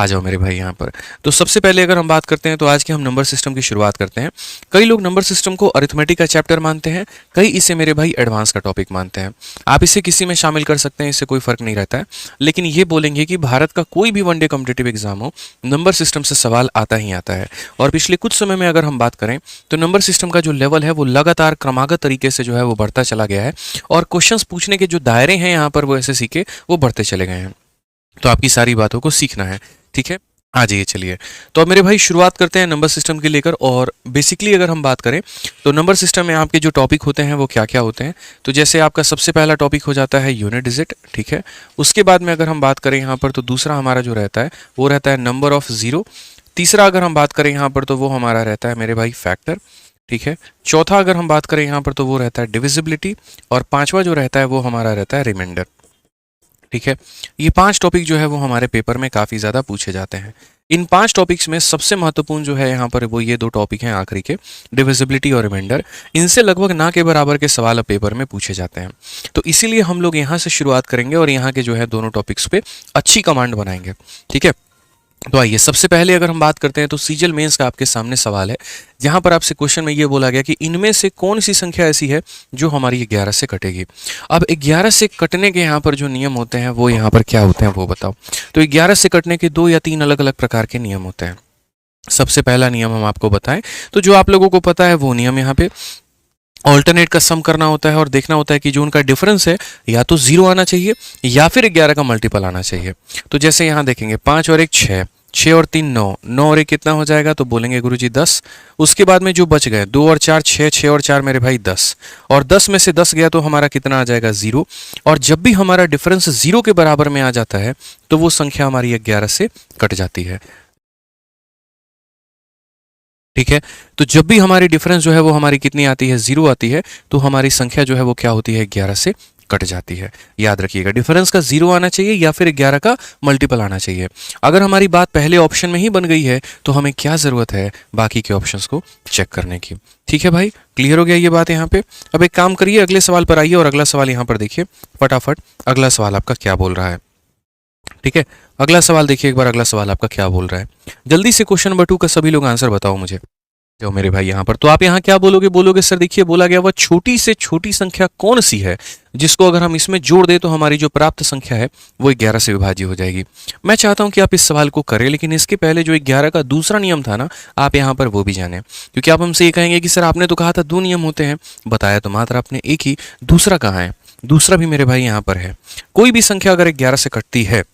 आ जाओ मेरे भाई यहाँ पर। तो सबसे पहले अगर हम बात करते हैं तो आज के हम नंबर सिस्टम की शुरुआत करते हैं। कई लोग नंबर सिस्टम को अरिथमेटिक का चैप्टर मानते हैं, कई इसे मेरे भाई एडवांस का टॉपिक मानते हैं। आप इसे किसी में शामिल कर सकते हैं, इससे कोई फर्क नहीं रहता है। लेकिन ये बोलेंगे कि भारत का कोई भी वनडे कॉम्पिटिटिव एग्जाम हो, नंबर सिस्टम से सवाल आता ही आता है। और पिछले कुछ समय में अगर हम बात करें तो नंबर सिस्टम का जो लेवल है वो लगातार क्रमागत तरीके से जो है वो बढ़ता चला गया है, और क्वेश्चंस पूछने के जो दायरे हैं यहाँ पर वो एसएससी के वो बढ़ते चले गए हैं। तो आपकी सारी बातों को सीखना है, ठीक है। आ जाइए चलिए। तो अब मेरे भाई शुरुआत करते हैं नंबर सिस्टम के लेकर। और बेसिकली अगर हम बात करें तो नंबर सिस्टम में आपके जो टॉपिक होते हैं वो क्या क्या होते हैं। तो जैसे आपका सबसे पहला टॉपिक हो जाता है यूनिट डिजिट, ठीक है। उसके बाद में अगर हम बात करें यहाँ पर तो दूसरा हमारा जो रहता है वो रहता है नंबर ऑफ जीरो। तीसरा अगर हम बात करें यहाँ पर तो वो हमारा रहता है मेरे भाई फैक्टर, ठीक है। चौथा अगर हम बात करें यहाँ पर तो वो रहता है डिविजिबिलिटी। और पांचवा जो रहता है वो हमारा रहता है रिमाइंडर, ठीक है। ये 5 टॉपिक जो है वो हमारे पेपर में काफ़ी ज़्यादा पूछे जाते हैं। इन 5 टॉपिक्स में सबसे महत्वपूर्ण जो है यहाँ पर वो ये 2 टॉपिक हैं आखिरी के, डिविजिबिलिटी और रिमाइंडर। इनसे लगभग ना के बराबर के सवाल अब पेपर में पूछे जाते हैं। तो इसीलिए हम लोग यहाँ से शुरुआत करेंगे और यहाँ के जो है दोनों टॉपिक्स पे अच्छी कमांड बनाएंगे, ठीक है। तो आइए सबसे पहले अगर हम बात करते हैं तो सीजीएल मेंस का आपके सामने सवाल है, जहां पर आपसे क्वेश्चन में ये बोला गया कि इनमें से कौन सी संख्या ऐसी है जो हमारी 11 से कटेगी। अब 11 से कटने के यहाँ पर जो नियम होते हैं वो यहाँ पर क्या होते हैं वो बताओ। तो 11 से कटने के 2 या 3 अलग अलग प्रकार के नियम होते हैं। सबसे पहला नियम हम आपको बताएं तो जो आप लोगों को पता है वो नियम यहाँ पे ऑल्टरनेट का सम करना होता है और देखना होता है कि जो उनका डिफरेंस है या तो 0 आना चाहिए या फिर 11 का मल्टीपल आना चाहिए। तो जैसे यहाँ देखेंगे 5 और 1 6, 6 और 3 9, 9 और 1 कितना हो जाएगा तो बोलेंगे गुरुजी 10। उसके बाद में जो बच गए 2 और 4 6, 6 और 4 मेरे भाई 10, और 10 में से 10 गया तो हमारा कितना आ जाएगा 0। और जब भी हमारा डिफरेंस 0 के बराबर में आ जाता है तो वो संख्या हमारी 11 से कट जाती है, ठीक है। तो जब भी हमारी डिफरेंस जो है वो हमारी कितनी आती है 0 आती है तो हमारी संख्या जो है वो क्या होती है 11 से कट जाती है। याद रखिएगा डिफरेंस का 0 आना चाहिए या फिर 11 का मल्टीपल आना चाहिए। अगर हमारी बात पहले ऑप्शन में ही बन गई है तो हमें क्या जरूरत है बाकी के ऑप्शंस को चेक करने की, ठीक है भाई। क्लियर हो गया ये बात यहाँ पे। अब एक काम करिए अगले सवाल पर आइए और अगला सवाल यहाँ पर देखिए फटाफट। अगला सवाल आपका क्या बोल रहा है, ठीक है। अगला सवाल देखिए एक बार, अगला सवाल आपका क्या बोल रहा है। जल्दी से क्वेश्चन नंबर 2 का सभी लोग आंसर बताओ मुझे। जो मेरे भाई यहाँ पर तो आप यहाँ क्या बोलोगे, बोलोगे सर देखिए बोला गया वह छोटी से छोटी संख्या कौन सी है जिसको अगर हम इसमें जोड़ दें तो हमारी जो प्राप्त संख्या है वो 11 से विभाज्य हो जाएगी। मैं चाहता हूं कि आप इस सवाल को करें, लेकिन इसके पहले जो 11 का दूसरा नियम था ना आप यहाँ पर वो भी जाने, क्योंकि आप हमसे ये कहेंगे कि सर आपने तो कहा था 2 नियम होते हैं, बताया तो मात्र आपने एक ही, दूसरा कहाँ है। दूसरा भी मेरे भाई यहाँ पर है। कोई भी संख्या अगर 11 से कटती है,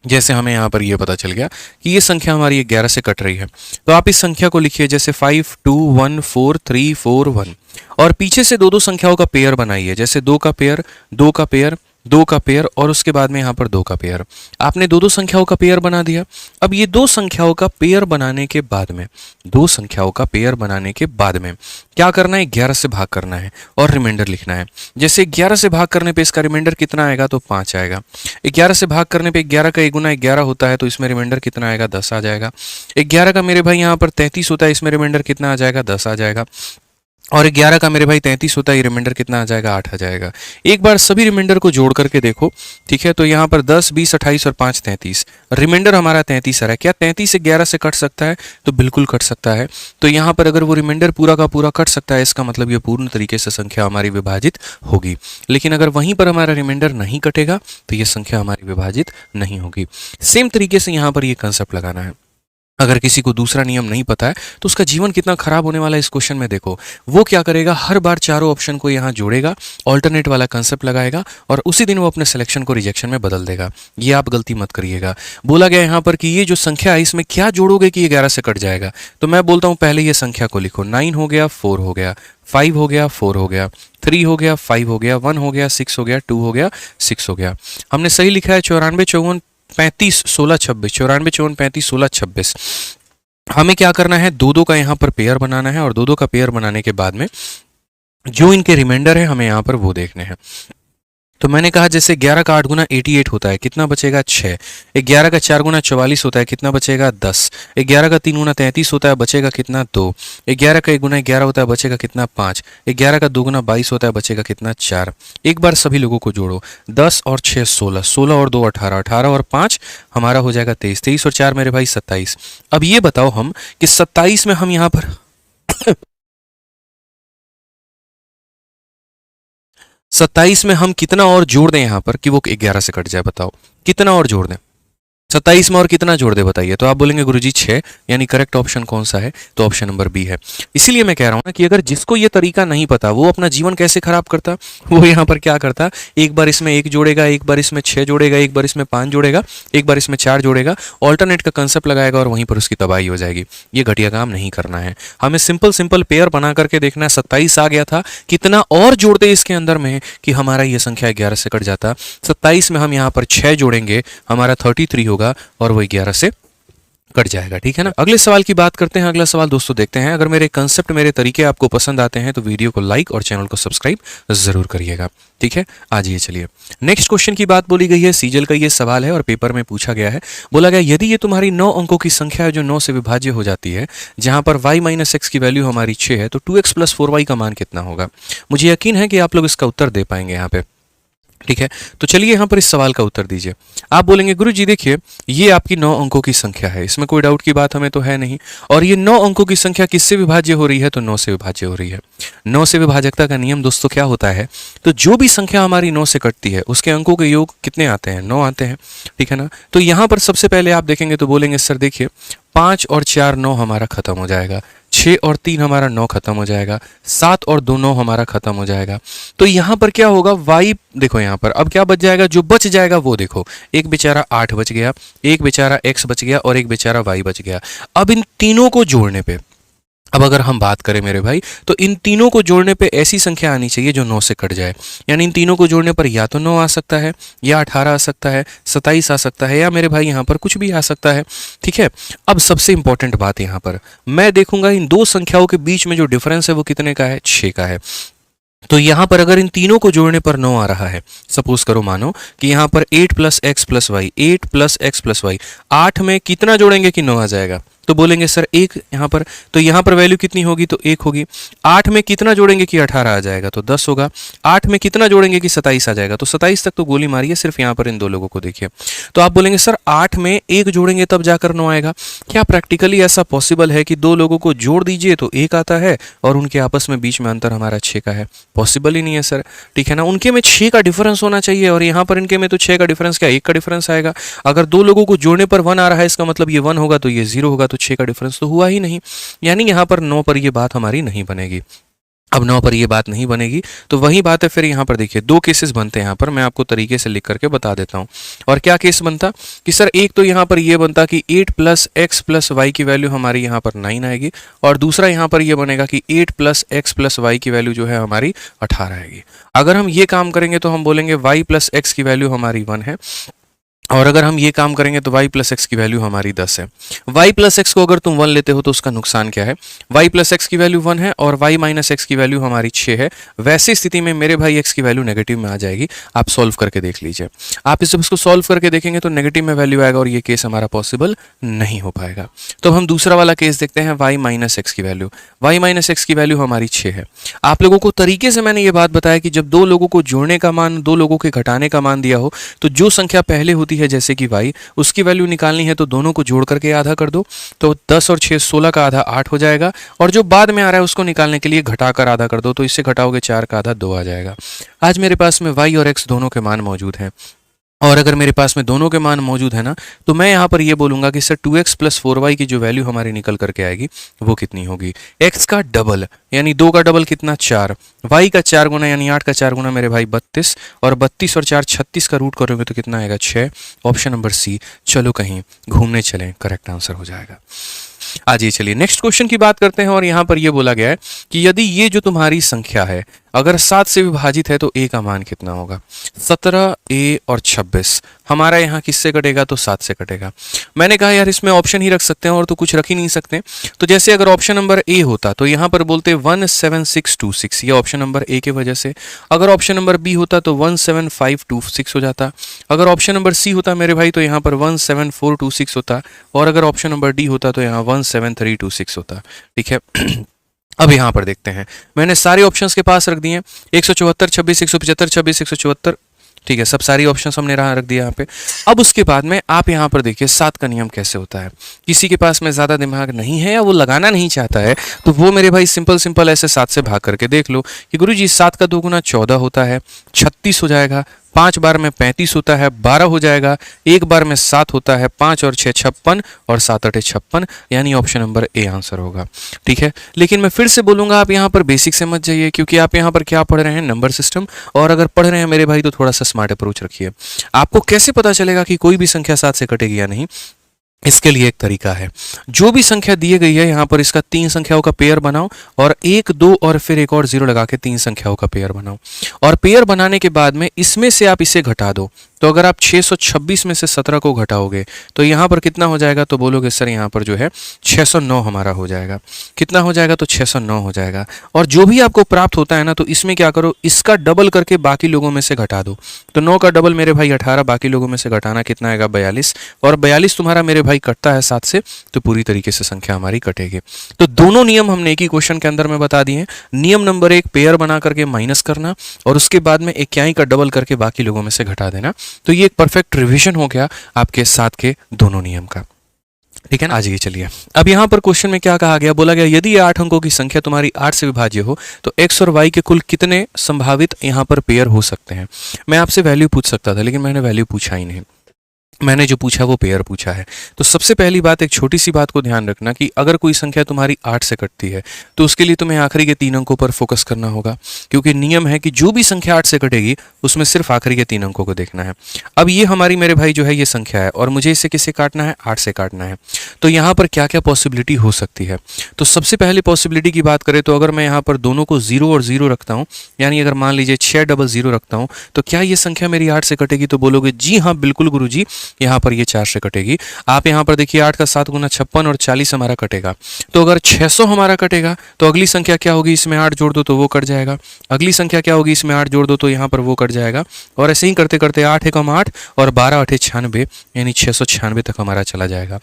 जैसे हमें यहाँ पर ये पता चल गया कि ये संख्या हमारी 11 से कट रही है, तो आप इस संख्या को लिखिए जैसे 5 2 1 4 3 4 1, और पीछे से 2 2 संख्याओं का पेयर बनाइए, जैसे 2 का पेयर 2 का पेयर 2 का पेयर और उसके बाद में यहाँ पर 2 का पेयर। आपने 2 2 संख्याओं का पेयर बना दिया। अब ये 2 संख्याओं का पेयर बनाने के बाद में 2 संख्याओं का पेयर बनाने के बाद में क्या करना है, 11 से भाग करना है और रिमाइंडर लिखना है। जैसे 11 से भाग करने पे इसका रिमाइंडर कितना आएगा तो 5 आएगा। 11 से भाग करने पे 11 का 1 गुना 11 होता है तो इसमें रिमाइंडर कितना आएगा 10 आ जाएगा। 11 का मेरे भाई यहाँ पर 33 होता है, इसमें रिमाइंडर कितना आ जाएगा 10 आ जाएगा। और 11 का मेरे भाई 33 होता है, ये रिमाइंडर कितना आ जाएगा 8 आ जाएगा। एक बार सभी रिमाइंडर को जोड़ करके देखो, ठीक है। तो यहाँ पर 10 20 28 और 5 33, रिमाइंडर हमारा 33 आ रहा है। क्या 33 से 11 से कट सकता है तो बिल्कुल कट सकता है। तो यहाँ पर अगर वो रिमाइंडर पूरा का पूरा कट सकता है इसका मतलब ये पूर्ण तरीके से संख्या हमारी विभाजित होगी। लेकिन अगर वहीं पर हमारा रिमाइंडर नहीं कटेगा तो ये संख्या हमारी विभाजित नहीं होगी। सेम तरीके से यहाँ पर ये कंसेप्ट लगाना है। अगर किसी को दूसरा नियम नहीं पता है तो उसका जीवन कितना खराब होने वाला है इस क्वेश्चन में देखो। वो क्या करेगा, हर बार चारों ऑप्शन को यहाँ जोड़ेगा, ऑल्टरनेट वाला कंसेप्ट लगाएगा और उसी दिन वो अपने सिलेक्शन को रिजेक्शन में बदल देगा। ये आप गलती मत करिएगा। बोला गया यहाँ पर कि ये जो संख्या है इसमें क्या जोड़ोगे कि ये 11 से कट जाएगा। तो मैं बोलता हूँ पहले ये संख्या को लिखो। 9 हो गया, 4 हो गया, 5 हो गया, 4 हो गया, 3 हो गया, 5 हो गया, 1 हो गया, 6 हो गया, 2 हो गया, 6 हो गया। हमने सही लिखा है 94 54 35 16 26, 94 54 35 16 26। हमें क्या करना है, 2 2 का यहाँ पर पेयर बनाना है और 2 2 का पेयर बनाने के बाद में जो इनके रिमाइंडर है हमें यहाँ पर वो देखने हैं। तो मैंने कहा जैसे 11 का 8 गुना 88 होता है, कितना बचेगा 6। 11 का 4 गुना 44 होता है, कितना बचेगा 10। 11 का 3 गुना 33 होता है, बचेगा कितना 2। 11 का 1 गुना 11 होता है, बचेगा कितना 5। 11 का 2 गुना 22 होता है, बचेगा कितना 4। एक बार सभी लोगों को जोड़ो, 10 और 6 16, 16 और 2 18, 18 और 5 हमारा हो जाएगा 23, 23 और 4 मेरे भाई 27। अब ये बताओ हम कि 27 में हम यहाँ पर 27 में हम कितना और जोड़ दें यहाँ पर कि वो 11 से कट जाए, बताओ कितना और जोड़ दें 27 में और कितना जोड़ दे बताइए। तो आप बोलेंगे गुरुजी 6, यानी करेक्ट ऑप्शन कौन सा है, तो ऑप्शन नंबर बी है। इसीलिए मैं कह रहा हूं ना कि अगर जिसको ये तरीका नहीं पता वो अपना जीवन कैसे खराब करता, वो यहाँ पर क्या करता, एक बार इसमें 1 जोड़ेगा, एक बार इसमें 6 जोड़ेगा, एक बार इसमें 5 जोड़ेगा, एक बार इसमें 4 जोड़ेगा, ऑल्टरनेट का कंसेप्ट लगाएगा और वहीं पर उसकी तबाही हो जाएगी। ये घटिया काम नहीं करना है, हमें सिंपल सिंपल पेयर बना करके देखना है। 27 आ गया था, कितना और जोड़ते इसके अंदर में कि हमारा ये संख्या 11 से कट जाता। 27 में हम यहाँ पर 6 जोड़ेंगे, हमारा 33 होगा और वो 11 से कट जाएगा। ठीक है ना। अगले सवाल की बात करते हैं। अगला सवाल दोस्तों देखते हैं। अगर मेरे कंसेप्ट, मेरे तरीके आपको पसंद आते हैं तो वीडियो को लाइक और चैनल को सब्सक्राइब जरूर करिएगा। ठीक है, आज ये चलिए नेक्स्ट क्वेश्चन की बात बोली गई है। सीजल का ये सवाल है और पेपर में पूछा गया है। बोला गया यदि ये तुम्हारी 9 अंकों की संख्या है जो 9 से विभाज्य हो जाती है, जहां पर y माइनस एक्स की वैल्यू हमारी 6 है, तो 2x प्लस 4y का मान कितना होगा। मुझे यकीन है कि आप लोग इसका उत्तर दे पाएंगे यहाँ पे। ठीक है, तो चलिए यहाँ पर इस सवाल का उत्तर दीजिए। आप बोलेंगे गुरुजी देखिए ये आपकी 9 अंकों की संख्या है, इसमें कोई डाउट की बात हमें तो है नहीं। और ये 9 अंकों की संख्या किससे विभाज्य हो रही है, तो 9 से विभाज्य हो रही है। 9 से विभाजकता का नियम दोस्तों क्या होता है, तो जो भी संख्या हमारी 9 से कटती है उसके अंकों के योग कितने आते हैं, 9 आते हैं। ठीक है ना। तो यहाँ पर सबसे पहले आप देखेंगे तो बोलेंगे सर देखिए 5 और 4 9 हमारा खत्म हो जाएगा, 6 और 3 हमारा 9 खत्म हो जाएगा, 7 और 2 9 हमारा खत्म हो जाएगा। तो यहाँ पर क्या होगा, y देखो यहाँ पर अब क्या बच जाएगा, जो बच जाएगा वो देखो, एक बेचारा 8 बच गया, एक बेचारा x बच गया और एक बेचारा y बच गया। अब इन तीनों को जोड़ने पे, अब अगर हम बात करें मेरे भाई, तो इन तीनों को जोड़ने पे ऐसी संख्या आनी चाहिए जो 9 से कट जाए। यानी इन तीनों को जोड़ने पर या तो 9 आ सकता है, या 18 आ सकता है, 27 आ सकता है, या मेरे भाई यहाँ पर कुछ भी आ सकता है। ठीक है, अब सबसे इंपॉर्टेंट बात यहाँ पर मैं देखूंगा इन दो संख्याओं के बीच में जो डिफरेंस है वो कितने का है, 6 का है। तो यहां पर अगर इन तीनों को जोड़ने पर 9 आ रहा है, सपोज करो मानो कि यहां पर 8 plus x plus y, 8 plus x plus y, 8 में कितना जोड़ेंगे कि 9 आ जाएगा, तो बोलेंगे सर 1 यहां पर, तो यहां पर वैल्यू कितनी होगी, तो 1 होगी। 8 में कितना जोड़ेंगे कि 18 आ जाएगा, तो 10 होगा। 8 में कितना जोड़ेंगे कि 27 आ जाएगा, तो 27 तक तो गोली मारी है, सिर्फ यहां पर इन दो लोगों को देखिए। तो आप बोलेंगे सर 8 में 1 जोड़ेंगे तब जाकर 9 आएगा। क्या प्रैक्टिकली ऐसा पॉसिबल है कि दो लोगों को जोड़ दीजिए तो 1 आता है और उनके आपस में बीच में अंतर हमारा 6 का है? पॉसिबल ही नहीं है सर। ठीक है ना, उनके में 6 का डिफरेंस होना चाहिए और यहाँ पर इनके में तो 6 का डिफरेंस क्या, 1 का डिफरेंस आएगा। अगर दो लोगों को जोड़ने पर 1 आ रहा है इसका मतलब ये 1 होगा, तो ये 0 होगा, तो 6 का डिफरेंस तो हुआ ही नहीं। यानी यहाँ पर 9 पर ये बात हमारी नहीं बनेगी। अब 9 पर ये बात नहीं बनेगी तो वही बात है, फिर यहाँ पर देखिए दो केसेस बनते हैं। यहाँ पर मैं आपको तरीके से लिख करके बता देता हूँ। और क्या केस बनता कि सर एक तो यहाँ पर ये बनता कि 8 प्लस एक्स प्लस वाई की वैल्यू हमारी यहाँ पर 9 आएगी, और दूसरा यहाँ पर ये बनेगा कि 8 प्लस एक्स प्लस वाई की वैल्यू जो है हमारी 18 आएगी। अगर हम ये काम करेंगे तो हम बोलेंगे y प्लस एक्स की वैल्यू हमारी 1 है, और अगर हम ये काम करेंगे तो y प्लस एक्स की वैल्यू हमारी 10 है। y प्लस एक्स को अगर तुम 1 लेते हो तो उसका नुकसान क्या है, y प्लस एक्स की वैल्यू 1 है और y माइनस एक्स की वैल्यू हमारी 6 है। वैसी स्थिति में मेरे भाई x की वैल्यू नेगेटिव में आ जाएगी। आप सॉल्व करके देख लीजिए। आप जब इसको सॉल्व करके देखेंगे तो नेगेटिव में वैल्यू आएगा और ये केस हमारा पॉसिबल नहीं हो पाएगा। तो हम दूसरा वाला केस देखते हैं, y माइनस एक्स की वैल्यू। y माइनस एक्स की वैल्यू हमारी 6 है। आप लोगों को तरीके से मैंने ये बात बताया कि जब दो लोगों को जोड़ने का मान, दो लोगों के घटाने का मान दिया हो, तो जो संख्या पहले होती है जैसे कि y, उसकी वैल्यू निकालनी है तो दोनों को जोड़ करके आधा कर दो, तो 10 और 6 16 का आधा 8 हो जाएगा, और जो बाद में आ रहा है उसको निकालने के लिए घटाकर आधा कर दो, तो इससे घटाओगे 4 का आधा 2 आ जाएगा। आज मेरे पास में y और x दोनों के मान मौजूद हैं, और अगर मेरे पास में दोनों के मान मौजूद है ना, तो मैं यहाँ पर ये बोलूँगा कि सर 2x प्लस 4y की जो वैल्यू हमारी निकल करके आएगी वो कितनी होगी, x का डबल यानी 2 का डबल कितना 4, y का 4 गुना यानी 8 का 4 गुना मेरे भाई 32, और 32 और 4 36 का रूट करोगे तो कितना आएगा 6। ऑप्शन नंबर सी, चलो कहीं घूमने चलें, करेक्ट आंसर हो जाएगा। आज ये चलिए नेक्स्ट क्वेश्चन की बात करते हैं, और यहाँ पर ये बोला गया है कि यदि ये जो तुम्हारी संख्या है, अगर 7 से विभाजित है तो a का मान कितना होगा? 17, a और 26 हमारा यहाँ किससे कटेगा? तो 7 से कटेगा। मैंने कहा यार इसमें ऑप्शन ही रख सकते हैं और तो कुछ रख ही नहीं सकते। तो जैसे अगर ऑप्शन नंबर ए होता तो यहाँ पर बोलते 17626, ये ऑप्शन नंबर ए की वजह से। अगर ऑप्शन नंबर बी होता तो 17526 हो जाता। अगर ऑप्शन नंबर सी होता मेरे भाई तो यहाँ पर 17426 होता। और अगर ऑप्शन नंबर डी होता तो यहाँ 17326 होता। ठीक है। अब यहाँ पर देखते हैं, मैंने सारे ऑप्शंस के पास रख दिए हैं, 174, 26, 175, 26, 174। ठीक है, सब सारी ऑप्शंस हमने रख दिया यहाँ पे। अब उसके बाद में आप यहाँ पर देखिए 7 का नियम कैसे होता है। किसी के पास में ज़्यादा दिमाग नहीं है या वो लगाना नहीं चाहता है तो वो मेरे भाई सिंपल ऐसे 7 से भाग करके देख लो कि गुरुजी 7 का 2 गुना 14 होता है, 36 हो जाएगा, 5 बार में 35 होता है, 12 हो जाएगा, एक बार में 7 होता है, 5 और 6 56 और 7 8 56, यानी ऑप्शन नंबर ए आंसर होगा। ठीक है, लेकिन मैं फिर से बोलूंगा आप यहाँ पर बेसिक से मत जाइए, क्योंकि आप यहाँ पर क्या पढ़ रहे हैं? Number system. और अगर पढ़ रहे हैं मेरे भाई तो थोड़ा सा स्मार्ट अप्रोच रखिए। आपको कैसे पता चलेगा कि कोई भी संख्या 7 से कटेगी या नहीं? इसके लिए एक तरीका है, जो भी संख्या दी गई है यहाँ पर इसका 3 संख्याओं का पेयर बनाओ और 1 2 और फिर एक और 0 लगा के 3 संख्याओं का पेयर बनाओ। और पेयर बनाने के बाद में इसमें से आप इसे घटा दो। तो अगर आप 626 में से 17 को घटाओगे तो यहाँ पर कितना हो जाएगा? तो बोलोगे सर यहाँ पर जो है 609 हमारा हो जाएगा। कितना हो जाएगा? तो 609 हो जाएगा। और जो भी आपको प्राप्त होता है ना, तो इसमें क्या करो, इसका डबल करके बाकी लोगों में से घटा दो। तो 9 का डबल मेरे भाई 18, बाकी लोगों में से घटाना कितना आएगा? 42। और 42 तुम्हारा मेरे भाई कटता है 7 से, तो पूरी तरीके से संख्या हमारी कटेगी। तो दोनों नियम हमने एक ही क्वेश्चन के अंदर में बता दिए हैं। नियम नंबर 1 पेयर बना करके माइनस करना और उसके बाद में इक्याई का डबल करके बाकी लोगों में से घटा देना। तो ये एक परफेक्ट रिवीजन हो गया आपके 7 के दोनों नियम का। ठीक है ना? आज ये चलिए, अब यहाँ पर क्वेश्चन में क्या कहा गया? बोला गया यदि ये 8 अंकों की संख्या तुम्हारी 8 से विभाज्य हो तो x और y के कुल कितने संभावित यहाँ पर पेयर हो सकते हैं। मैं आपसे वैल्यू पूछ सकता था लेकिन मैंने वैल्यू पूछा ही नहीं, मैंने जो पूछा वो पेयर पूछा है। तो सबसे पहली बात, एक छोटी सी बात को ध्यान रखना कि अगर कोई संख्या तुम्हारी 8 से कटती है तो उसके लिए तुम्हें आखिरी के 3 अंकों पर फोकस करना होगा, क्योंकि नियम है कि जो भी संख्या 8 से कटेगी उसमें सिर्फ आखिरी के 3 अंकों को देखना है। अब ये हमारी मेरे भाई जो है ये संख्या है और मुझे इसे किससे काटना है? 8 से काटना है। तो यहाँ पर क्या क्या पॉसिबिलिटी हो सकती है? तो सबसे पहले पॉसिबिलिटी की बात करें तो अगर मैं यहाँ पर दोनों को 0 और 0 रखता हूँ, यानी अगर मान लीजिए 600 रखता हूँ, तो क्या ये संख्या मेरी 8 से कटेगी? तो बोलोगे जी हाँ बिल्कुल गुरुजी, यहाँ पर ये 4 से कटेगी। आप यहाँ पर देखिए 8 का 7 गुना 56 और 40 हमारा कटेगा। तो अगर 600 हमारा कटेगा तो अगली संख्या क्या होगी? इसमें 8 जोड़ दो तो वो कट जाएगा। अगली संख्या क्या होगी? इसमें 8 जोड़ दो तो यहाँ पर वो कट जाएगा। और ऐसे ही करते करते 8 एकम 8 और 12 8 96, यानी 696 तक हमारा चला जाएगा।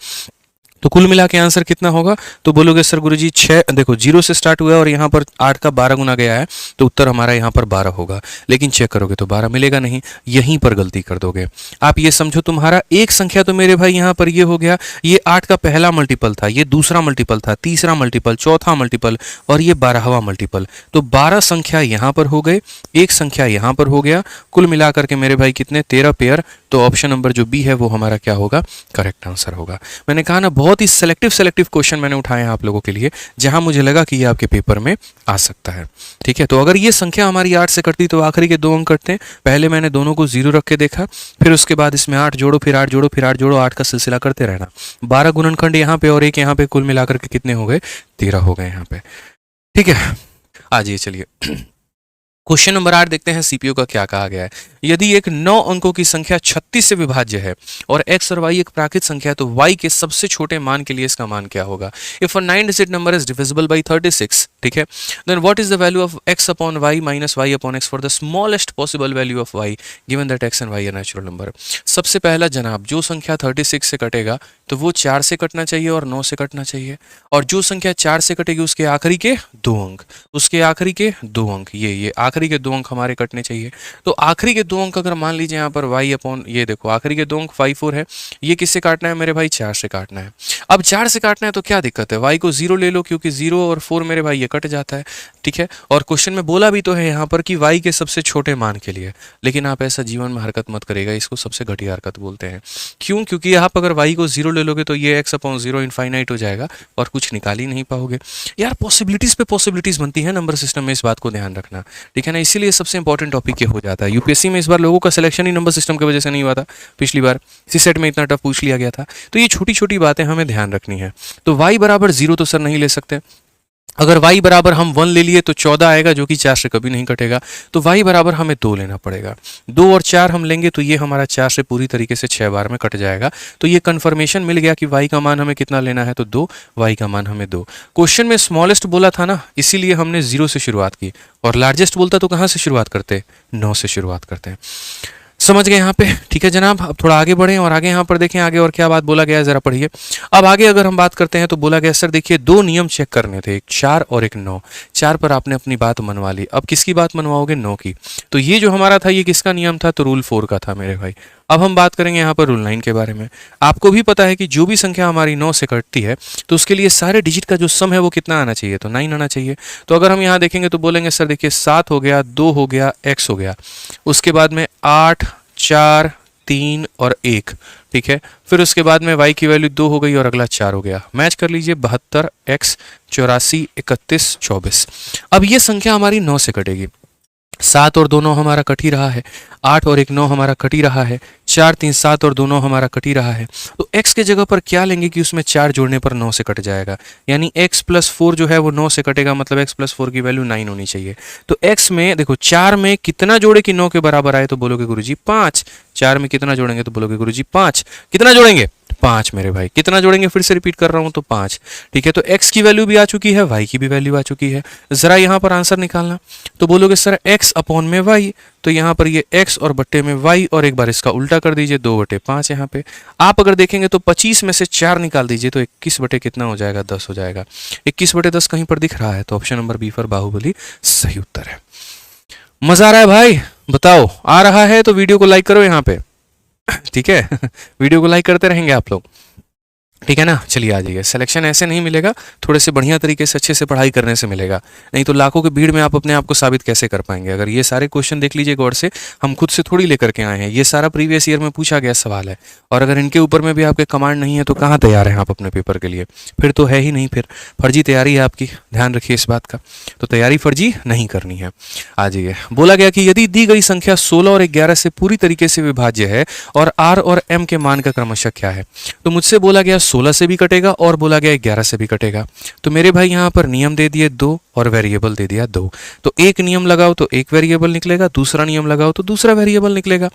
तो कुल मिला के आंसर कितना होगा? तो बोलोगे सर गुरुजी 6, देखो 0 से स्टार्ट हुआ है और यहाँ पर 8 का 12 गुना गया है, तो उत्तर हमारा यहाँ पर 12 होगा। लेकिन चेक करोगे तो 12 मिलेगा नहीं, यहीं पर गलती कर दोगे। आप ये समझो तुम्हारा एक संख्या तो मेरे भाई यहाँ पर ये हो गया, ये 8 का पहला मल्टीपल था, ये दूसरा मल्टीपल था, तीसरा मल्टीपल, चौथा मल्टीपल और ये 12वां मल्टीपल। तो 12 संख्या यहाँ पर हो गए, एक संख्या यहाँ पर हो गया, कुल मिलाकर के मेरे भाई कितने? 13 पेयर। तो ऑप्शन नंबर जो बी है वो हमारा क्या होगा? करेक्ट आंसर होगा। मैंने कहा ना बहुत ही सेलेक्टिव क्वेश्चन मैंने उठाए हैं आप लोगों के लिए, जहां मुझे लगा कि ये आपके पेपर में आ सकता है। ठीक है, तो अगर ये संख्या हमारी 8 से कटती तो आखिरी के 2 अंक कटते हैं। पहले मैंने दोनों को 0 रख के देखा, फिर उसके बाद इसमें 8 जोड़ो, फिर 8 जोड़ो, फिर 8 जोड़ो, 8 का सिलसिला करते रहना। 12 गुणनखंड यहाँ पे और एक यहाँ पे, कुल मिलाकर के कितने हो गए? 13 हो गए यहाँ पे। ठीक है, आज ये चलिए क्वेश्चन नंबर 8 देखते हैं सीपीयू का क्या कहा गया है। यदि एक 9 अंकों की संख्या 36 से विभाज्य है और x और y एक प्राकृत संख्या है तो y के सबसे छोटे मान के लिए इसका मान क्या होगा? If a 9 digit number is divisible by 36, ठीक है, then what is the value of x upon y minus y upon x for the smallest possible value of y given that x and y are natural number. सबसे पहला जनाब, जो संख्या 36 से कटेगा तो वो 4 से कटना चाहिए और 9 से कटना चाहिए, और जो संख्या 4 से कटेगी उसके आखिरी के 2 अंक, उसके आखिरी के 2 अंक, ये आखिरी के 2 अंक हमारे कटने चाहिए। तो आखिरी के 2 अंक अगर मान लीजिए यहाँ पर y अपॉन, ये देखो आखिरी के 2 अंक 5 4 है, ये किससे काटना है मेरे भाई? 4 से काटना है। अब 4 से काटना है तो क्या दिक्कत है? y को 0 ले लो, क्योंकि 0 और 4 मेरे भाई ये कट जाता है। ठीक है, और क्वेश्चन में बोला भी तो है यहाँ पर कि y के सबसे छोटे मान के लिए, लेकिन आप ऐसा जीवन में हरकत मत करेगा, इसको सबसे घटिया हरकत बोलते हैं। क्यों? क्योंकि आप अगर y को 0 ले लोगे तो ये x अपॉन 0 इनफाइनाइट हो जाएगा और कुछ निकाल ही नहीं पाओगे। यार पॉसिबिलिटीज पे पॉसिबिलिटीज बनती है नंबर सिस्टम में, इस बात को ध्यान रखना। ठीक है ना, इसीलिए सबसे इंपॉर्टेंट टॉपिक ये हो जाता है। यूपीएससी में इस बार लोगों का सिलेक्शन ही नंबर सिस्टम की वजह से नहीं हुआ था, पिछली बार सीसेट में इतना टफ पूछ लिया गया था। तो ये छोटी छोटी बातें हमें ध्यान रखनी है। तो y बराबर 0 तो सर नहीं ले सकते, अगर y बराबर हम 1 ले लिए तो 14 आएगा, जो कि 4 से कभी नहीं कटेगा। तो y बराबर हमें 2 लेना पड़ेगा। 2 और 4 हम लेंगे तो ये हमारा 4 से पूरी तरीके से 6 बार में कट जाएगा। तो ये कन्फर्मेशन मिल गया कि y का मान हमें कितना लेना है, तो 2, y का मान हमें 2। क्वेश्चन में स्मॉलेस्ट बोला था ना, इसीलिए हमने 0 से शुरुआत की, और लार्जेस्ट बोलता तो कहाँ से शुरुआत करते, 9 से शुरुआत करते हैं। समझ गए यहाँ पे? ठीक है जनाब। अब थोड़ा आगे बढ़ें और आगे यहाँ पर देखें आगे और क्या बात बोला गया है, जरा पढ़िए। अब आगे अगर हम बात करते हैं तो बोला गया सर देखिए 2 नियम चेक करने थे, एक 4 और एक 9। 4 पर आपने अपनी बात मनवा ली, अब किसकी बात मनवाओगे, 9 की। तो ये जो हमारा था ये किसका नियम था, तो रूल 4 का था मेरे भाई। अब हम बात करेंगे यहाँ पर रूल 9 के बारे में। आपको भी पता है कि जो भी संख्या हमारी 9 से कटती है तो उसके लिए सारे डिजिट का जो सम है वो कितना आना चाहिए, तो 9 आना चाहिए। तो अगर हम यहाँ देखेंगे तो बोलेंगे सर देखिए 7 हो गया, 2 हो गया, x हो गया, उसके बाद में 8, 4, 3 और 1, ठीक है। फिर उसके बाद में y की वैल्यू 2 हो गई और अगला 4 हो गया। मैच कर लीजिए 72, x 84, 31, 24। अब ये संख्या हमारी 9 से कटेगी। 7 और 2 9 हमारा कट ही रहा है, 8 और 1 9 हमारा कट ही रहा है, 4 3 7 और 2 9 हमारा कट ही रहा है। तो x के जगह पर क्या लेंगे कि उसमें 4 जोड़ने पर 9 से कट जाएगा, यानी x प्लस 4 जो है वो 9 से कटेगा, मतलब x प्लस 4 की वैल्यू 9 होनी चाहिए। तो x में देखो 4 में कितना जोड़े कि 9 के बराबर आए, तो बोलोगे गुरुजी 5। 4 में कितना जोड़ेंगे, तो बोलोगे गुरुजी 5। कितना जोड़ेंगे, 5 मेरे भाई। कितना जोड़ेंगे, फिर से रिपीट कर रहा हूं, तो 5। ठीक है, तो x की वैल्यू भी आ चुकी है, y की भी वैल्यू आ चुकी है। जरा यहां पर आंसर निकालना, तो बोलोगे सर x अपॉन में y, तो यहां पर ये x और बट्टे में y, और एक बार इसका उल्टा कर दीजिए, 2/5 यहाँ पे। आप अगर देखेंगे तो 25 में से 4 निकाल दीजिए तो 21 बटे कितना हो जाएगा, 10 हो जाएगा। 21/10 कहीं पर दिख रहा है, तो option number B for Bahubali सही उत्तर है। मजा आ रहा है भाई, बताओ आ रहा है तो वीडियो को लाइक करो यहाँ पे, ठीक है। वीडियो को लाइक करते रहेंगे आप लोग, ठीक है ना। चलिए आ जाइए। सिलेक्शन ऐसे नहीं मिलेगा, थोड़े से बढ़िया तरीके से अच्छे से पढ़ाई करने से मिलेगा, नहीं तो लाखों की भीड़ में आप अपने आप को साबित कैसे कर पाएंगे। अगर ये सारे क्वेश्चन देख लीजिए गौर से, हम खुद से थोड़ी लेकर के आए हैं, ये सारा प्रीवियस ईयर में पूछा गया सवाल है। और अगर इनके ऊपर में भी आपके कमांड नहीं है तो कहाँ तैयार हैं आप अपने पेपर के लिए, फिर तो है ही नहीं, फिर फर्जी तैयारी है आपकी, ध्यान रखिए इस बात का। तो तैयारी फर्जी नहीं करनी है। आ जाइए। बोला गया कि यदि दी गई संख्या 16 और 11 से पूरी तरीके से विभाज्य है और r और m के मान का क्रमशः क्या है। तो मुझसे बोला गया 16 से भी कटेगा और बोला गया 11 से भी कटेगा। तो मेरे भाई यहाँ पर नियम दे दिए 2 और वेरिएबल दे दिया 2। तो एक नियम लगाओ तो एक वेरिएबल निकलेगा, दूसरा नियम लगाओ तो दूसरा वेरिएबल निकलेगा,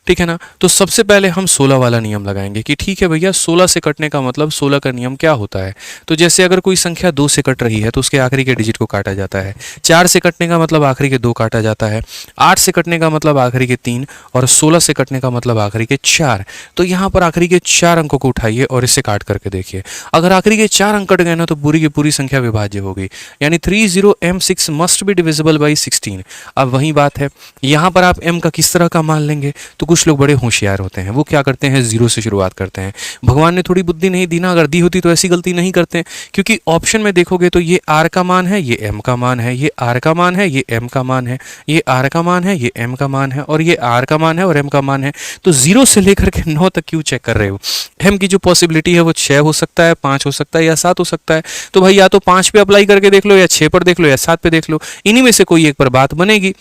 ठीक है ना। तो सबसे पहले हम 16 वाला नियम लगाएंगे कि ठीक है भैया 16 से कटने का मतलब 16 का नियम क्या होता है। तो जैसे अगर कोई संख्या 2 से कट रही है तो उसके आखिरी के डिजिट को काटा जाता है, 4 से कटने का मतलब आखिरी के 2 काटा जाता है, 8 से कटने का मतलब आखिरी के 3, और 16 से कटने का मतलब आखिरी के 4। तो यहाँ पर आखिरी के 4 अंकों को उठाइए और इससे काट करके देखिए, अगर आखिरी के 4 अंक कट गए ना तो पूरी की पूरी संख्या विभाज्य होगी, यानी 30m6 must be divisible by 16। अब वही बात है, यहाँ पर आप m का किस तरह का मान लेंगे। तो कुछ लोग बड़े होशियार होते हैं, वो क्या करते हैं 0 से शुरुआत करते हैं। भगवान ने थोड़ी बुद्धि नहीं दी ना, अगर दी होती तो ऐसी गलती नहीं करते, क्योंकि ऑप्शन में देखोगे तो ये r का मान है, ये m का मान है, ये r का मान है, ये m का मान है, ये r का मान है, ये m का मान है, और ये r का मान है और m का मान है। तो 0 से लेकर के 9 तक क्यों चेक कर रहे हो। m की जो पॉसिबिलिटी है वो 6 हो सकता है, 5 हो सकता है या 7 हो सकता है। तो भाई या तो 5 पे अप्लाई करके देख लो, या 6 पर देख लो, या 7 पे देख लो, इन्हीं में से कोई एक पर बात बनेगी,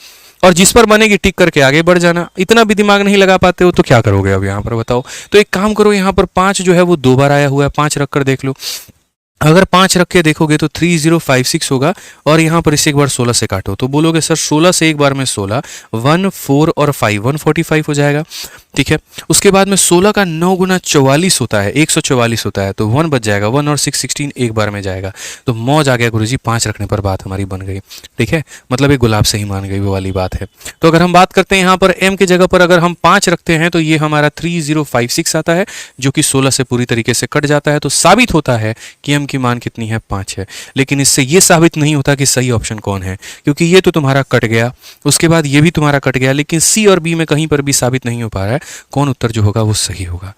और जिस पर बनेगी टिक करके आगे बढ़ जाना। इतना भी दिमाग नहीं लगा पाते हो तो क्या करोगे अब यहाँ पर बताओ। तो एक काम करो, यहाँ पर 5 जो है वो 2 बार आया हुआ है, 5 रख कर देख लो। अगर 5 रख के देखोगे तो 3056 होगा, और यहाँ पर इसे एक बार 16 से काटो तो बोलोगे सर 16 से एक बार में 16, 1 4 और 5 145 हो जाएगा, ठीक है। उसके बाद में 16 का 9 गुना 44 होता है, 144 होता है, तो 1 बच जाएगा, 1 और 6 16 एक बार में जाएगा। तो मौज आ गया गुरुजी, 5 रखने पर बात हमारी बन गई, ठीक है। मतलब एक गुलाब से ही मान गई वो वाली बात है। तो अगर हम बात करते हैं यहाँ पर m की जगह पर अगर हम 5 रखते हैं तो ये हमारा 3056 आता है, जो कि 16 से पूरी तरीके से कट जाता है। तो साबित होता है कि m की मान कितनी है, 5 है। लेकिन इससे ये साबित नहीं होता कि सही ऑप्शन कौन है, क्योंकि ये तो तुम्हारा कट गया, उसके बाद ये भी तुम्हारा कट गया, लेकिन सी और बी में कहीं पर भी साबित नहीं हो पा रहा है कौन उत्तर जो होगा वो सही होगा,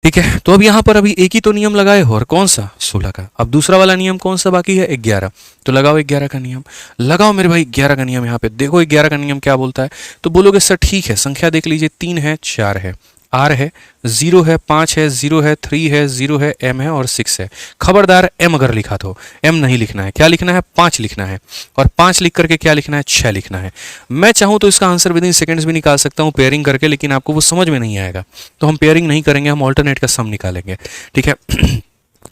ठीक है। तो अब यहाँ पर अभी एक ही तो नियम लगाए हो, और कौन सा, 16 का। अब दूसरा वाला नियम कौन सा बाकी है, 11। तो लगाओ 11 का नियम, लगाओ मेरे भाई 11 का नियम। यहाँ पे देखो 11 का नियम क्या बोलता है। तो बोलोगे सर ठीक है, संख्या देख लीजिए, 3 है, 4 है, r है, 0 है, 5 है, 0 है, 3 है, 0 है, m है और 6 है। खबरदार m अगर लिखा तो m नहीं लिखना है, क्या लिखना है, 5 लिखना है, और 5 लिख करके क्या लिखना है, 6 लिखना है। मैं चाहूँ तो इसका आंसर विद इन सेकंड्स भी निकाल सकता हूँ पेयरिंग करके, लेकिन आपको वो समझ में नहीं आएगा, तो हम पेयरिंग नहीं करेंगे, हम ऑल्टरनेट का सम निकालेंगे, ठीक है।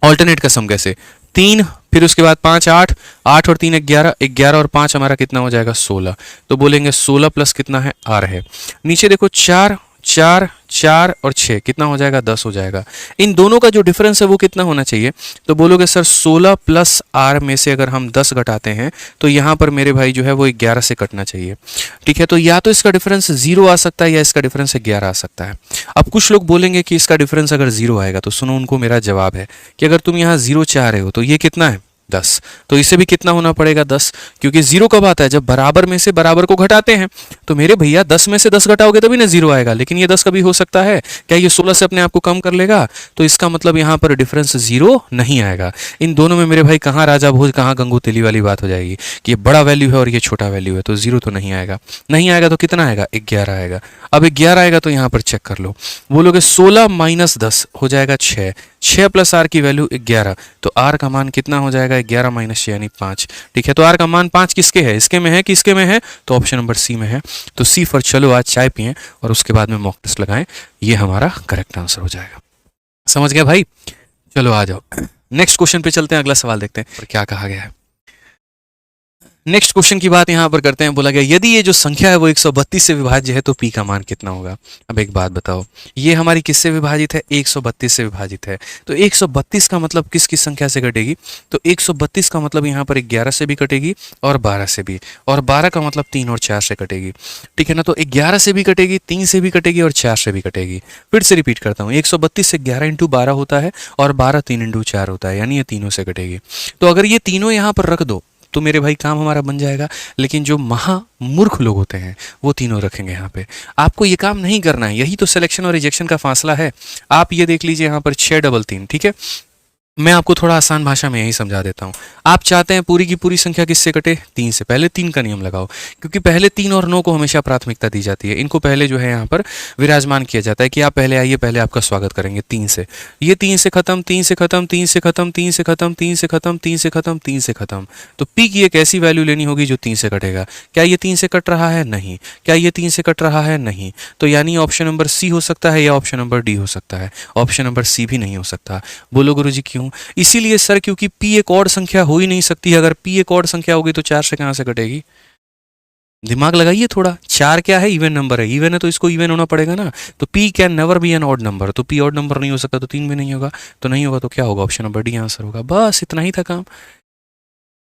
ऑल्टरनेट का सम कैसे, 3 फिर उसके बाद 5 8, 8 और 3 11, 11 और 5 हमारा कितना हो जाएगा 16। तो बोलेंगे 16 प्लस कितना है r है। नीचे देखो 4 4 4 और 6 कितना हो जाएगा 10 हो जाएगा। इन दोनों का जो डिफरेंस है वो कितना होना चाहिए, तो बोलोगे सर 16 प्लस r में से अगर हम 10 घटाते हैं तो यहाँ पर मेरे भाई जो है वो 11 से कटना चाहिए। ठीक है, तो या तो इसका डिफरेंस 0 आ सकता है या इसका डिफरेंस 11 आ सकता है। अब कुछ लोग बोलेंगे कि इसका डिफरेंस अगर 0 आएगा तो सुनो, उनको मेरा जवाब है कि अगर तुम यहाँ 0 चाह रहे हो तो ये कितना है 10, तो इसे भी कितना होना पड़ेगा 10, क्योंकि 0 कब आता है जब बराबर में से बराबर को घटाते हैं। तो मेरे भैया 10 में से 10 घटाओगे तभी ना 0 आएगा, लेकिन ये 10 कभी हो सकता है क्या, ये 16 से अपने आप को कम कर लेगा, तो इसका मतलब यहाँ पर डिफरेंस 0 नहीं आएगा। इन दोनों में मेरे भाई कहाँ राजा भोज कहाँ गंगू तेली वाली बात हो जाएगी कि ये बड़ा वैल्यू है और ये छोटा वैल्यू है, तो 0 तो नहीं आएगा। नहीं आएगा तो कितना आएगा 11 आएगा। अब 11 आएगा तो यहाँ पर चेक कर लो, बोलोगे 16 माइनस 10 हो जाएगा 6, 6 प्लस आर की वैल्यू 11, तो आर का मान कितना हो जाएगा 11 माइनस 6 यानी 5। ठीक है, तो आर का मान 5 किसके है, इसके में है कि इसके में है, तो ऑप्शन नंबर सी में है। तो सी फॉर चलो आज चाय पिएं और उसके बाद में मॉक टेस्ट लगाएं, ये हमारा करेक्ट आंसर हो जाएगा। समझ गया भाई, चलो आ जाओ नेक्स्ट क्वेश्चन पे चलते हैं, अगला सवाल देखते हैं और क्या कहा गया है। नेक्स्ट क्वेश्चन की बात यहां पर करते हैं। बोला गया यदि ये जो संख्या है वो 132 से विभाज्य है तो p का मान कितना होगा। अब एक बात बताओ, ये हमारी किससे विभाजित है, 132 से विभाजित है, तो 132 का मतलब किस किस संख्या से कटेगी, तो 132 का मतलब यहाँ पर 11 से भी कटेगी और 12 से भी, और 12 का मतलब 3 और 4 से कटेगी। ठीक है ना, तो 11 से भी कटेगी, 3 से भी कटेगी और 4 से भी कटेगी। फिर से रिपीट करता हूँ, 132 से 11 इंटू 12 होता है और 12 3 इंटू 4 होता है, यानी ये तीनों से कटेगी। तो अगर ये तीनों यहाँ पर रख दो तो मेरे भाई काम हमारा बन जाएगा, लेकिन जो महामूर्ख लोग होते हैं वो तीनों रखेंगे यहाँ पे। आपको ये काम नहीं करना है, यही तो सिलेक्शन और रिजेक्शन का फासला है। आप ये देख लीजिए यहाँ पर 6 डबल 3, ठीक है, मैं आपको थोड़ा आसान भाषा में यही समझा देता हूँ। आप चाहते हैं पूरी की पूरी संख्या किससे कटे, 3 से, पहले 3 का नियम लगाओ, क्योंकि पहले 3 और 9 को हमेशा प्राथमिकता दी जाती है, इनको पहले जो है यहाँ पर विराजमान किया जाता है कि आप पहले आइए, पहले आपका स्वागत करेंगे 3 से। ये 3 से खत्म, 3 से खत्म, 3 से खत्म, 3 से खत्म, 3 से खत्म, 3 से खत्म, 3 से खत्म। तो पी की एक ऐसी वैल्यू लेनी होगी जो 3 से कटेगा। क्या ये 3 से कट रहा है, नहीं। क्या ये 3 से कट रहा है, नहीं। तो यानी ऑप्शन नंबर सी हो सकता है या ऑप्शन नंबर डी हो सकता है, ऑप्शन नंबर सी भी नहीं हो सकता। बोलो गुरुजी क्यों, इसीलिए सर क्योंकि p एक और संख्या हो ही नहीं सकती। अगर p एक और संख्या होगी तो 4 से कहां से कटेगी, दिमाग लगाइए थोड़ा। 4 क्या है, इवन नंबर है, इवन है तो इसको इवन होना पड़ेगा ना। तो p can never be an odd number, तो p ऑड नंबर नहीं हो सकता, तो 3 भी नहीं होगा, तो नहीं होगा तो क्या होगा, ऑप्शन नंबर डी आंसर होगा। बस इतना ही था काम।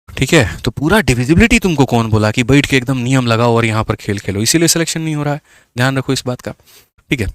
ठीक है, तो पूरा डिविजिबिलिटी तुमको कौन बोला कि बैठ के एकदम नियम लगाओ और यहाँ पर खेल खेलो, इसीलिए सिलेक्शन नहीं हो रहा है, ध्यान रखो इस बात का। ठीक है,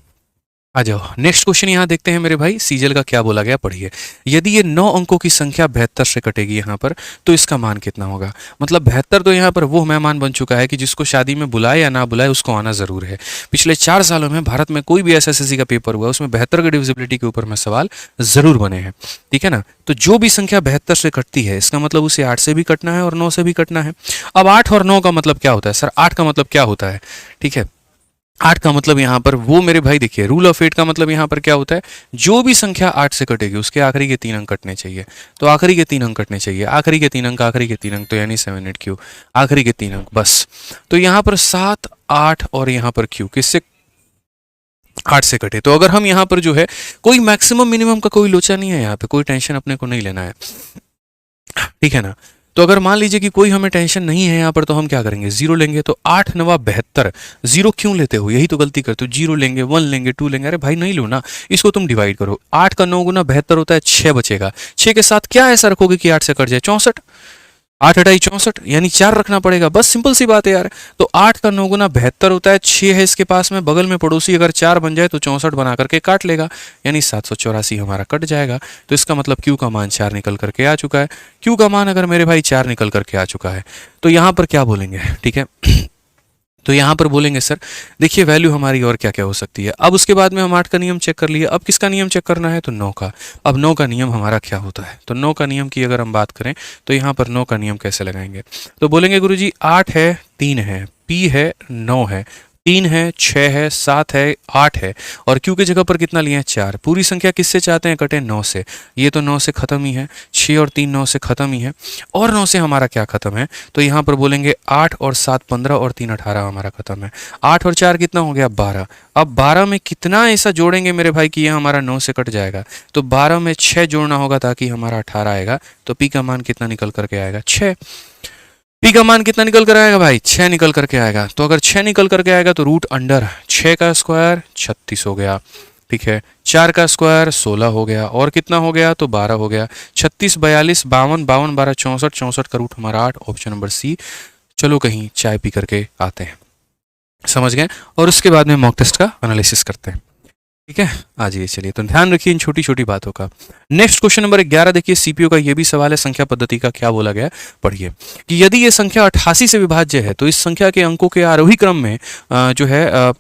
आ जाओ नेक्स्ट क्वेश्चन यहाँ देखते हैं मेरे भाई। सीजल का क्या बोला गया, पढ़िए। यदि ये 9 अंकों की संख्या 72 से कटेगी यहाँ पर तो इसका मान कितना होगा। मतलब 72 तो यहाँ पर वो मेहमान बन चुका है कि जिसको शादी में बुलाए या ना बुलाए उसको आना जरूर है। पिछले 4 सालों में भारत में कोई भी एसएससी का पेपर हुआ उसमें 72 की डिविजिबिलिटी के ऊपर में सवाल जरूर बने हैं। ठीक है ना, तो जो भी संख्या 72 से कटती है इसका मतलब उसे 8 से भी कटना है और 9 से भी कटना है। अब 8 और 9 का मतलब क्या होता है सर, 8 का मतलब क्या होता है। ठीक है, 8 का मतलब यहाँ पर वो मेरे भाई देखिए, रूल ऑफ 8 का मतलब यहाँ पर क्या होता है, जो भी संख्या 8 से कटेगी उसके आखिरी के 3 अंक कटने चाहिए। तो आखिरी के 3 अंक कटने चाहिए, आखिरी के 3 अंक, आखिरी के 3 अंक, तो यानी 7 8 क्यू, आखिरी के 3 अंक बस। तो यहाँ पर 7 8 और यहाँ पर क्यू किससे 8 से कटे। तो अगर हम यहाँ पर जो है कोई मैक्सिमम मिनिमम का कोई लोचा नहीं है, यहाँ पे कोई टेंशन अपने को नहीं लेना है। ठीक है ना, तो अगर मान लीजिए कि कोई हमें टेंशन नहीं है यहाँ पर तो हम क्या करेंगे, 0 लेंगे। तो 8 9 72, 0 क्यों लेते हो, यही तो गलती करते हो। 0 लेंगे, 1 लेंगे, 2 लेंगे, अरे भाई नहीं लो ना, इसको तुम डिवाइड करो। 8 का 9 गुना 72 होता है, 6 बचेगा। 6 के साथ क्या ऐसा रखोगे कि 8 से कट जाए, 64, 8 हटाई 64, यानी 4 रखना पड़ेगा, बस सिंपल सी बात है यार। तो 8 का 9 गुना 72 होता है, 6 है इसके पास में, बगल में पड़ोसी, अगर 4 बन जाए तो 64 बना करके काट लेगा, यानी 784 हमारा कट जाएगा। तो इसका मतलब क्यू का मान 4 निकल करके आ चुका है। क्यू का मान अगर मेरे भाई 4 निकल करके आ चुका है तो यहाँ पर क्या बोलेंगे, ठीक है, तो यहाँ पर बोलेंगे सर देखिए वैल्यू हमारी और क्या क्या हो सकती है। अब उसके बाद में हम 8 का नियम चेक कर लिए, अब किसका नियम चेक करना है, तो 9 का। अब 9 का नियम हमारा क्या होता है, तो 9 का नियम की अगर हम बात करें तो यहाँ पर 9 का नियम कैसे लगाएंगे, तो बोलेंगे गुरुजी 8 है, 3 है, p है, 9 है, 3 है, 6 है, 7 है, 8 है और q की जगह पर कितना लिए हैं 4। पूरी संख्या किससे चाहते हैं कटे 9 से। ये तो 9 से खत्म ही है, 6 और 3 9 से खत्म ही है और 9 से हमारा क्या खत्म है, तो यहाँ पर बोलेंगे 8 और 7 15 और 3 18 हमारा खत्म है। 8 और 4 कितना हो गया 12। अब 12 में कितना ऐसा जोड़ेंगे मेरे भाई कि ये हमारा 9 से कट जाएगा, तो 12 में 6 जोड़ना होगा ताकि हमारा 18 आएगा। तो p का मान कितना निकल करके आएगा 6। p का मान कितना निकल कर आएगा भाई 6 निकल करके आएगा। तो अगर 6 निकल करके आएगा तो रूट अंडर 6 का स्क्वायर 36 हो गया, ठीक है। 4 का स्क्वायर 16 हो गया और कितना हो गया तो 12 हो गया। 36 42 52 52 12 64 64 का रूट हमारा 8, ऑप्शन नंबर सी। चलो कहीं चाय पी करके आते हैं, समझ गए, और उसके बाद में मॉक टेस्ट का एनालिसिस करते हैं, ठीक है। आ जाइए, चलिए तो ध्यान रखिए इन छोटी छोटी बातों का। नेक्स्ट क्वेश्चन नंबर 11 देखिए, सीपीयू का ये भी सवाल है, संख्या पद्धति का क्या बोला गया है पढ़िए कि यदि ये संख्या 88 से विभाज्य है तो इस संख्या के अंकों के आरोही क्रम में जो है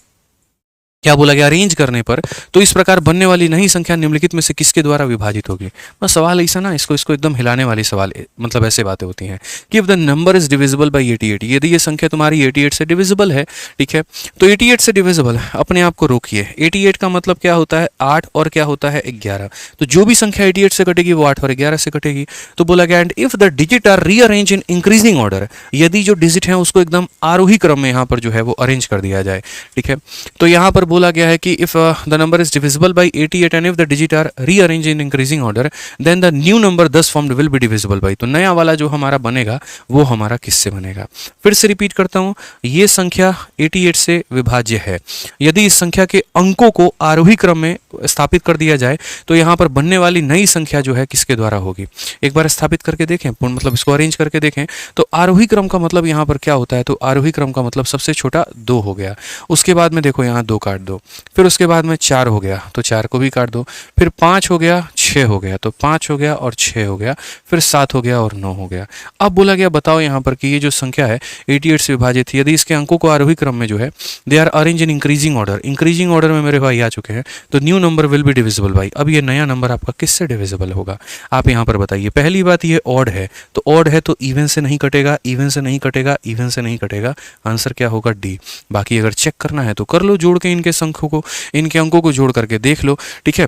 क्या बोला गया अरेंज करने पर तो इस प्रकार बनने वाली नई संख्या निम्नलिखित में से किसके द्वारा विभाजित होगी। बस सवाल ऐसा ना, इसको एकदम हिलाने वाली सवाल, मतलब ऐसे बातें होती हैं कि if the number is divisible by 88, यदि ये संख्या तुम्हारी 88 से डिविजिबल है, ठीक है, तो 88 से डिविजिबल, अपने आप को रोकिए। 88 का मतलब क्या होता है 8 और क्या होता है 11, तो जो भी संख्या 88 से कटेगी वो 8 और 11 से कटेगी। तो बोला गया and if the digit are rearrange in increasing order, यदि जो डिजिट है उसको एकदम आरोही क्रम में यहाँ पर जो है वो अरेंज कर दिया जाए, ठीक है। तो यहाँ पर बोला गया है कि if the number is divisible by 88 and if the digit are rearrange in increasing order then the new number thus formed will be divisible by, तो नया वाला जो हमारा बनेगा वो हमारा किससे बनेगा। फिर से रिपीट करता हूं, ये संख्या 88 से विभाज्य है, यदि इस संख्या के अंकों को आरोही क्रम में स्थापित कर दिया जाए तो यहाँ पर बनने वाली नई संख्या जो है किसके द्वारा होगी। एक बार स्थापित करके देखें, मतलब इसको अरेंज करके देखें, तो आरोही क्रम का मतलब यहाँ पर क्या होता है, तो आरोही क्रम का मतलब सबसे छोटा 2 हो गया, उसके बाद में देखो यहाँ 2 काट दो, फिर उसके बाद में 4 हो गया तो 4 को भी काट दो, फिर 5 हो गया, 6 हो गया तो 5 हो गया और 6 हो गया, फिर 7 हो गया और 9 हो गया। अब बोला गया बताओ यहाँ पर कि ये जो संख्या है 88 से विभाजित थी, यदि इसके अंकों को आरोही क्रम में जो है they are arrange in increasing order, increasing order में मेरे भाई आ चुके हैं, तो new number will be divisible by. अब ये नया नंबर आपका किससे डिविजिबल होगा, आप यहाँ पर बताइए। पहली बात ये ऑड है, तो ऑड है तो इवन से नहीं कटेगा, इवन से नहीं कटेगा, इवन से नहीं कटेगा, आंसर क्या होगा डी। बाकी अगर चेक करना है तो कर लो जोड़ के इनके संख्यों को, इनके अंकों को जोड़ करके देख लो, ठीक है।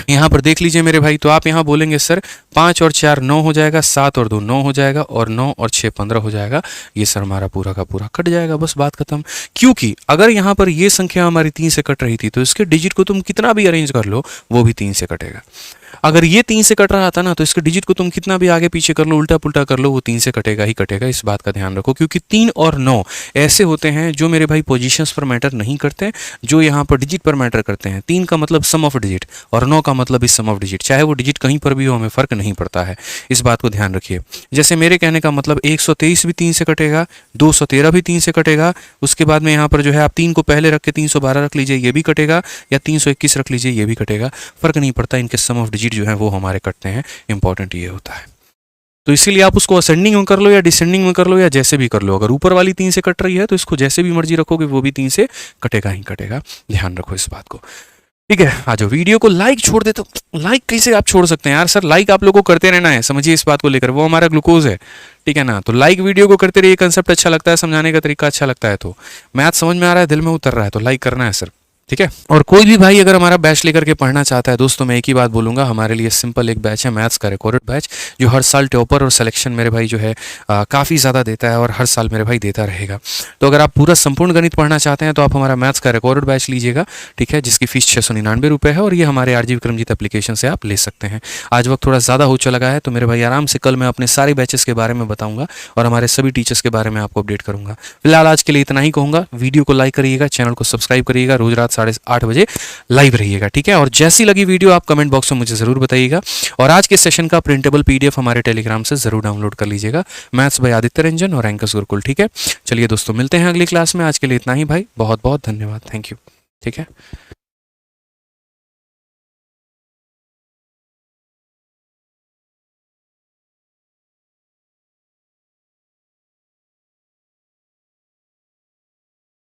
यहाँ पर देख लीजिए मेरे भाई, तो आप यहाँ बोलेंगे सर 5 और 4 9 हो जाएगा, 7 और 2 9 हो जाएगा और 9 और 6 15 हो जाएगा, ये सर हमारा पूरा का पूरा कट जाएगा, बस बात खत्म। क्योंकि अगर यहाँ पर ये संख्या हमारी 3 से कट रही थी तो इसके डिजिट को तुम कितना भी अरेंज कर लो वो भी 3 से कटेगा। अगर ये 3 से कट रहा था ना तो इसके डिजिट को तुम कितना भी आगे पीछे कर लो, उल्टा पुल्टा कर लो, वो 3 से कटेगा ही कटेगा, इस बात का ध्यान रखो। क्योंकि 3 और 9 ऐसे होते हैं जो मेरे भाई पोजीशंस पर मैटर नहीं करते, जो यहाँ पर डिजिट पर मैटर करते हैं। 3 का मतलब सम ऑफ डिजिट और 9 का मतलब इस सम ऑफ डिजिट, चाहे वो डिजिट कहीं पर भी हो हमें फर्क नहीं पड़ता है, इस बात को ध्यान रखिए। जैसे मेरे कहने का मतलब 123 भी 3 से कटेगा, 213 भी 3 से कटेगा, उसके बाद में यहाँ पर जो है आप 3 को पहले रख के 312 रख लीजिए, ये भी कटेगा, या 321 रख लीजिए, ये भी कटेगा, फर्क नहीं पड़ता, इनके सम ऑफ डिजिट जो है वो हमारे कटते हैं, इंपॉर्टेंट ये होता है। तो इसीलिए आप उसको असेंडिंग में कर लो या डिसेंडिंग में कर लो या जैसे भी कर लो, अगर ऊपर वाली 3 से कट रही है तो इसको जैसे भी मर्जी रखोगे वो भी 3 से कटेगा ही कटेगा, ध्यान रखो इस बात को, ठीक है। आ जाओ, वीडियो को लाइक छोड़ दे तो लाइक कैसे आप छोड़ सकते हैं यार, सर लाइक आप लोगों को करते रहना है, समझिए इस बात को लेकर, वो हमारा ग्लूकोज है, ठीक है ना। तो लाइक वीडियो को करते रहिए, कंसेप्ट अच्छा लगता है, समझाने का तरीका अच्छा लगता है, तो मैथ समझ में आ रहा है, दिल में उतर रहा है, तो लाइक करना है सर, ठीक है। और कोई भी भाई अगर हमारा बैच लेकर के पढ़ना चाहता है दोस्तों, मैं एक ही बात बोलूंगा, हमारे लिए सिंपल एक बैच है मैथ्स का रिकॉर्डेड बैच, जो हर साल टॉपर और सिलेक्शन मेरे भाई जो है काफ़ी ज़्यादा देता है और हर साल मेरे भाई देता रहेगा। तो अगर आप पूरा संपूर्ण गणित पढ़ना चाहते हैं तो आप हमारा मैथ्स का रिकॉर्डेड बैच लीजिएगा, ठीक है, जिसकी फीस 699 रुपये है और ये हमारे आरजी विक्रमजीत एप्लीकेशन से आप ले सकते हैं। आज वक्त थोड़ा ज़्यादा हो चला है तो मेरे भाई आराम से कल मैं अपने सारे बैचेस के बारे में बताऊँगा और हमारे सभी टीचर्स के बारे में आपको अपडेट करूँगा। फिलहाल आज के लिए इतना ही कहूँगा, वीडियो को लाइक करिएगा, चैनल को सब्सक्राइब करिएगा, रोज रात 8:30 बजे लाइव रहिएगा, ठीक है। और जैसी लगी वीडियो आप कमेंट बॉक्स में मुझे जरूर बताइएगा और आज के सेशन का प्रिंटेबल पीडीएफ हमारे टेलीग्राम से जरूर डाउनलोड कर लीजिएगा, मैथ्स बाय आदित्य रंजन और एंकर्स गुरुकुल, ठीक है। चलिए दोस्तों मिलते हैं अगली क्लास में, आज के लिए इतना ही भाई, बहुत बहुत धन्यवाद, थैंक यू, ठीक है।